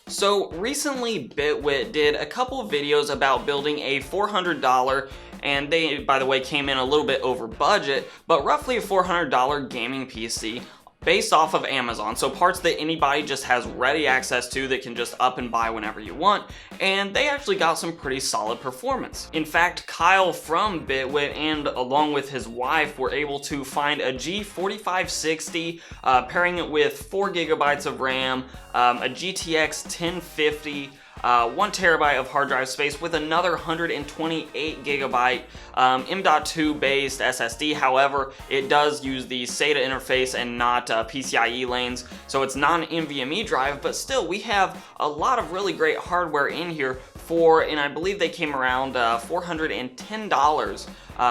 So recently Bitwit did a couple of videos about building a $400, and they, by the way, came in a little bit over budget, but roughly a $400 gaming PC based off of Amazon. So parts that anybody just has ready access to that can just up and buy whenever you want, and they actually got some pretty solid performance. In fact, Kyle from Bitwit and along with his wife were able to find a G4560, pairing it with 4 gigabytes of RAM, a GTX 1050, 1 terabyte of hard drive space with another 128 gigabyte M.2 based SSD. However, it does use the SATA interface and not PCIe lanes, so it's not an NVMe drive, but still we have a lot of really great hardware in here for, and I believe they came around $410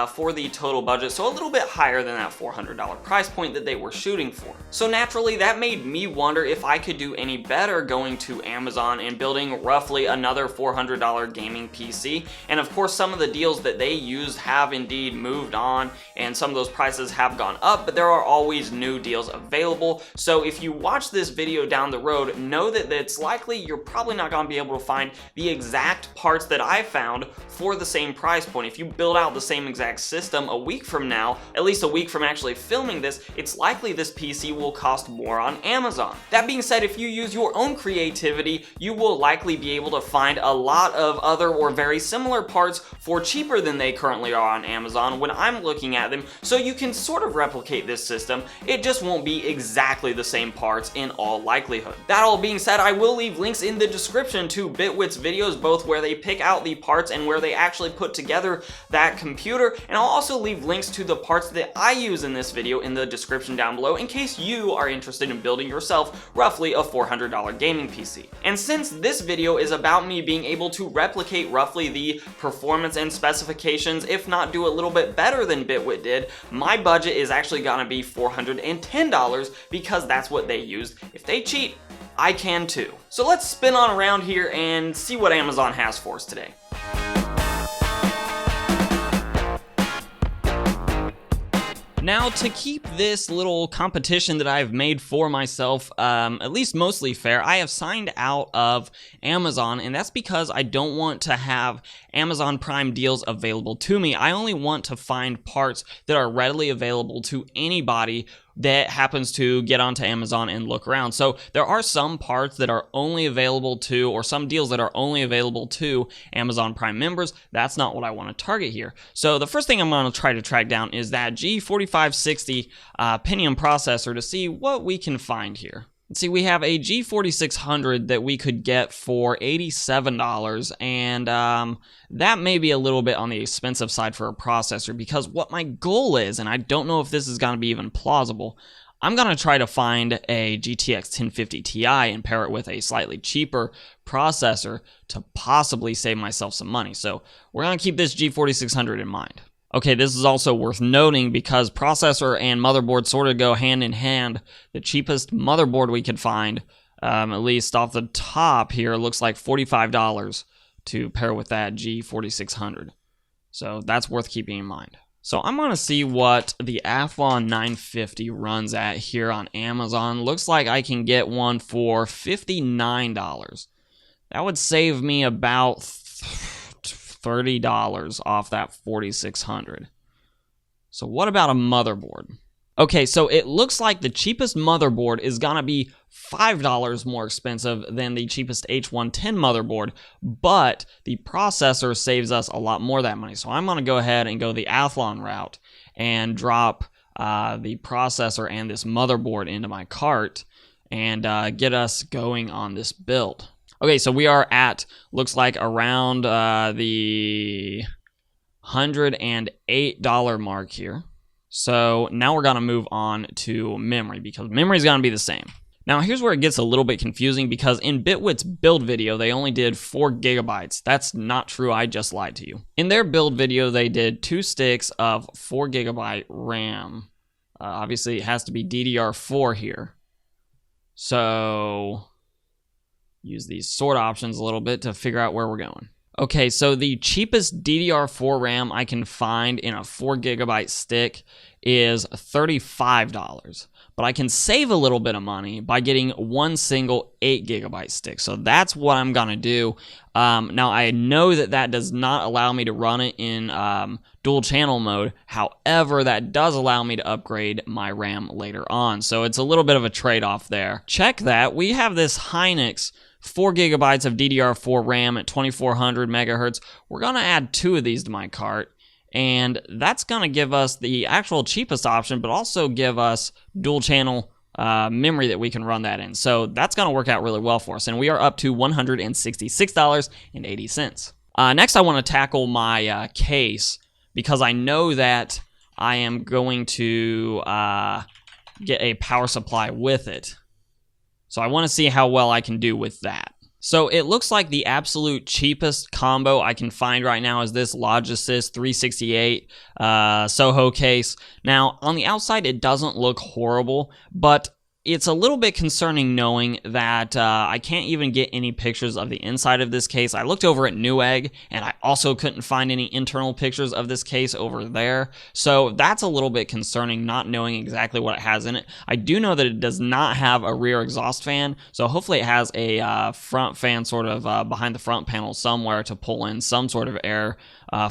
for the total budget, so a little bit higher than that $400 price point that they were shooting for. So naturally that made me wonder if I could do any better going to Amazon and building roughly another $400 gaming PC. And of course some of the deals that they used have indeed moved on and some of those prices have gone up, but there are always new deals available. So if you watch this video down the road, know that it's likely you're probably not going to be able to find the exact parts that I found for the same price point. If you build out the same exact system a week from now, at least a week from actually filming this, it's likely this PC will cost more on Amazon. That being said, if you use your own creativity, you will likely be able to find a lot of other or very similar parts for cheaper than they currently are on Amazon when I'm looking at them, so you can sort of replicate this system. It just won't be exactly the same parts in all likelihood. That all being said, I will leave links in the description to Bitwit's videos, both where they pick out the parts and where they actually put together that computer, and I'll also leave links to the parts that I use in this video in the description down below in case you are interested in building yourself roughly a $400 gaming PC. And since this video is about me being able to replicate roughly the performance and specifications, if not do a little bit better than Bitwit did, my budget is actually gonna be $410 because that's what they used. If they cheat, I can too. So let's spin on around here and see what Amazon has for us today. Now, to keep this little competition that I've made for myself, at least mostly fair, I have signed out of Amazon, and that's because I don't want to have Amazon Prime deals available to me. I only want to find parts that are readily available to anybody that happens to get onto Amazon and look around. So there are some parts that are only available to, or some deals that are only available to Amazon Prime members. That's not what I want to target here. So the first thing I'm going to try to track down is that G4560 Pentium processor to see what we can find here. Let's see, we have a G4600 that we could get for $87, and that may be a little bit on the expensive side for a processor, because what my goal is, and I don't know if this is going to be even plausible, I'm going to try to find a GTX 1050 Ti and pair it with a slightly cheaper processor to possibly save myself some money. So we're going to keep this G4600 in mind. Okay, this is also worth noting because processor and motherboard sort of go hand in hand. The cheapest motherboard we could find, at least off the top here, looks like $45 to pair with that G4600. So that's worth keeping in mind. So I'm going to see what the Athlon 950 runs at here on Amazon. Looks like I can get one for $59. That would save me about $30 off that 4600. So what about a motherboard? Okay, so it looks like the cheapest motherboard is gonna be $5 more expensive than the cheapest H110 motherboard, but the processor saves us a lot more of that money. So I'm gonna go ahead and go the Athlon route and drop the processor and this motherboard into my cart and get us going on this build. Okay, so we are at, looks like around the $108 mark here. So now we're gonna move on to memory because memory is gonna be the same. Now here's where it gets a little bit confusing because in Bitwit's build video, they only did 4 gigabytes. That's not true, I just lied to you. In their build video, they did 2 sticks of 4 gigabyte RAM. Obviously it has to be DDR4 here. So use these sort options a little bit to figure out where we're going. Okay, so the cheapest DDR4 RAM I can find in a 4GB stick is $35. But I can save a little bit of money by getting one single 8GB stick. So that's what I'm going to do. Now, I know that does not allow me to run it in dual channel mode. However, that does allow me to upgrade my RAM later on. So it's a little bit of a trade-off there. Check that. We have this Hynix 4GB of DDR4 RAM at 2400 megahertz. We're going to add 2 of these to my cart. And that's going to give us the actual cheapest option, but also give us dual channel memory that we can run that in. So that's going to work out really well for us. And we are up to $166.80. Next, I want to tackle my case because I know that I am going to get a power supply with it. So I want to see how well I can do with that. So it looks like the absolute cheapest combo I can find right now is this Logisys 368 Soho case. Now, on the outside, it doesn't look horrible, but it's a little bit concerning knowing that I can't even get any pictures of the inside of this case. I looked over at Newegg, and I also couldn't find any internal pictures of this case over there. So that's a little bit concerning, not knowing exactly what it has in it. I do know that it does not have a rear exhaust fan, so hopefully it has a front fan sort of behind the front panel somewhere to pull in some sort of air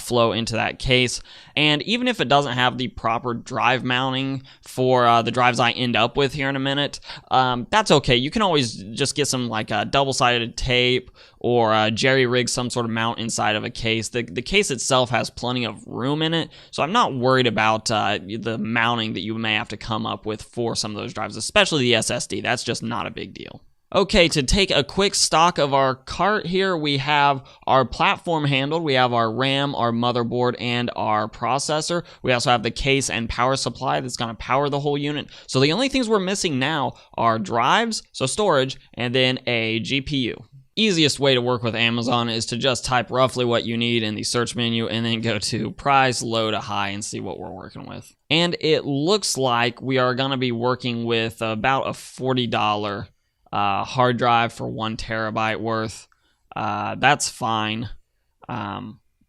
flow into that case. And even if it doesn't have the proper drive mounting for the drives I end up with here in a minute, that's okay. You can always just get some like double-sided tape or jerry rig some sort of mount inside of a case. The case itself has plenty of room in it, so I'm not worried about the mounting that you may have to come up with for some of those drives, especially the SSD. That's just not a big deal. Okay, to take a quick stock of our cart here, we have our platform handled, we have our RAM, our motherboard, and our processor. We also have the case and power supply that's going to power the whole unit. So the only things we're missing now are drives, so storage, and then a GPU. Easiest way to work with Amazon is to just type roughly what you need in the search menu and then go to price, low to high, and see what we're working with. And it looks like we are going to be working with about a $40 hard drive for 1 terabyte worth. That's fine.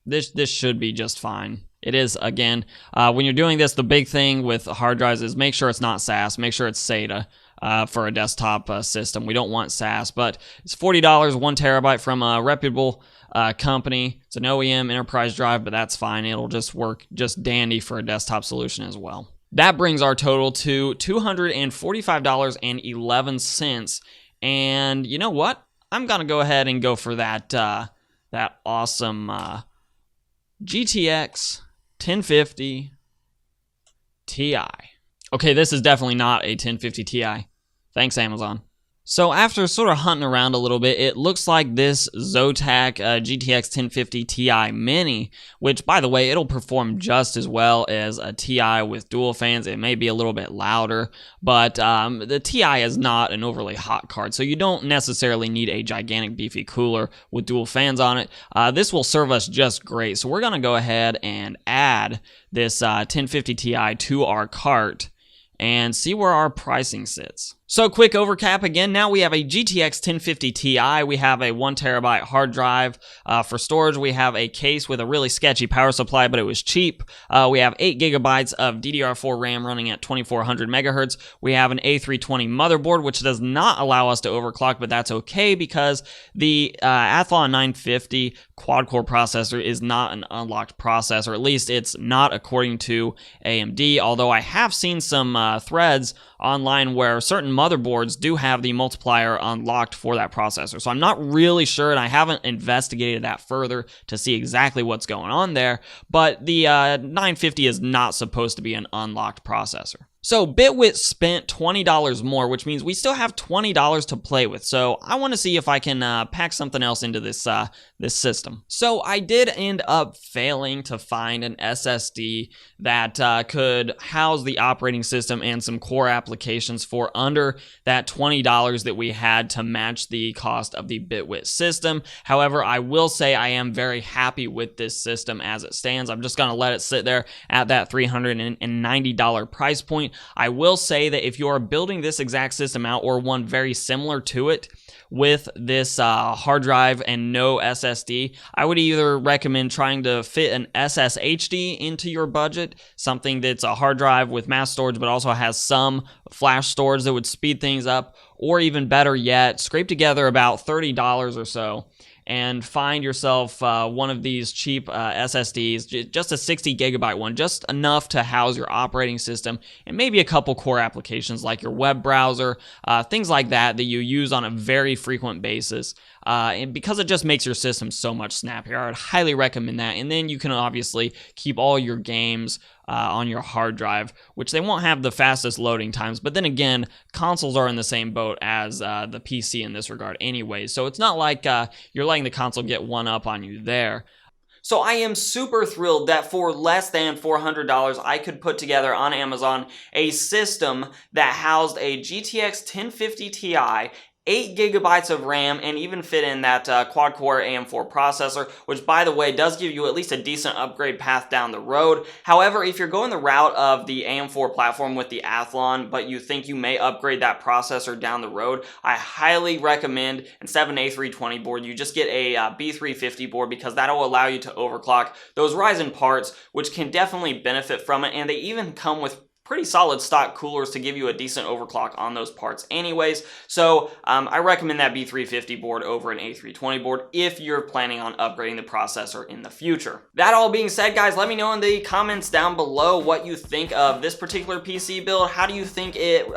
This should be just fine. It is, again, when you're doing this, the big thing with hard drives is make sure it's not SAS, make sure it's SATA for a desktop system. We don't want SAS, but it's $40, 1 terabyte from a reputable company. It's an OEM enterprise drive, but that's fine. It'll just work just dandy for a desktop solution as well. That brings our total to $245.11. And you know what? I'm going to go ahead and go for that awesome GTX 1050 Ti. Okay, this is definitely not a 1050 Ti. Thanks, Amazon. So after sort of hunting around a little bit, it looks like this Zotac GTX 1050 Ti Mini, which, by the way, it'll perform just as well as a Ti with dual fans. It may be a little bit louder, but the Ti is not an overly hot card, so you don't necessarily need a gigantic beefy cooler with dual fans on it. This will serve us just great, so we're going to go ahead and add this 1050 Ti to our cart and see where our pricing sits. So quick overcap again. Now we have a GTX 1050 Ti. We have a 1 terabyte hard drive for storage. We have a case with a really sketchy power supply, but it was cheap. We have 8 gigabytes of DDR4 RAM running at 2400 megahertz. We have an A320 motherboard, which does not allow us to overclock, but that's okay because the Athlon 950 quad-core processor is not an unlocked processor. At least it's not according to AMD, although I have seen some threads online where certain motherboards do have the multiplier unlocked for that processor. So I'm not really sure, and I haven't investigated that further to see exactly what's going on there, but the 950 is not supposed to be an unlocked processor. So Bitwit spent $20 more, which means we still have $20 to play with. So I want to see if I can pack something else into this this system. So I did end up failing to find an SSD that could house the operating system and some core applications for under that $20 that we had to match the cost of the Bitwit system. However, I will say I am very happy with this system as it stands. I'm just going to let it sit there at that $390 price point. I will say that if you're building this exact system out or one very similar to it with this hard drive and no SSD, I would either recommend trying to fit an SSHD into your budget, something that's a hard drive with mass storage but also has some flash storage that would speed things up, or even better yet, scrape together about $30 or so and find yourself one of these cheap SSDs, just a 60 gigabyte one, just enough to house your operating system and maybe a couple core applications like your web browser, things like that you use on a very frequent basis. And because it just makes your system so much snappier, I would highly recommend that. And then you can obviously keep all your games on your hard drive, which they won't have the fastest loading times. But then again, consoles are in the same boat as the PC in this regard anyway. So it's not like you're letting the console get one up on you there. So I am super thrilled that for less than $400, I could put together on Amazon a system that housed a GTX 1050 Ti, 8 gigabytes of RAM, and even fit in that quad-core AM4 processor, which, by the way, does give you at least a decent upgrade path down the road. However, if you're going the route of the AM4 platform with the Athlon, but you think you may upgrade that processor down the road, I highly recommend, instead of an A320 board, you just get a B350 board, because that will allow you to overclock those Ryzen parts, which can definitely benefit from it, and they even come with pretty solid stock coolers to give you a decent overclock on those parts anyways. So I recommend that B350 board over an A320 board if you're planning on upgrading the processor in the future. That all being said, guys, let me know in the comments down below what you think of this particular PC build. How do you think it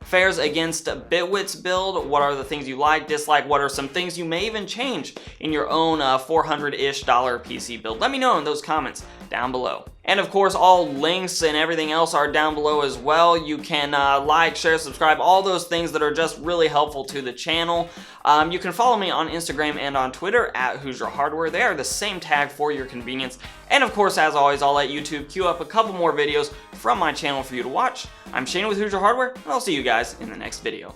fares against Bitwit's build? What are the things you like, dislike? What are some things you may even change in your own $400-ish PC build? Let me know in those comments down below. And of course, all links and everything else are down below as well. You can like, share, subscribe, all those things that are just really helpful to the channel. You can follow me on Instagram and on Twitter at Hoosier Hardware. They are the same tag for your convenience. And of course, as always, I'll let YouTube queue up a couple more videos from my channel for you to watch. I'm Shane with Hoosier Hardware, and I'll see you guys in the next video.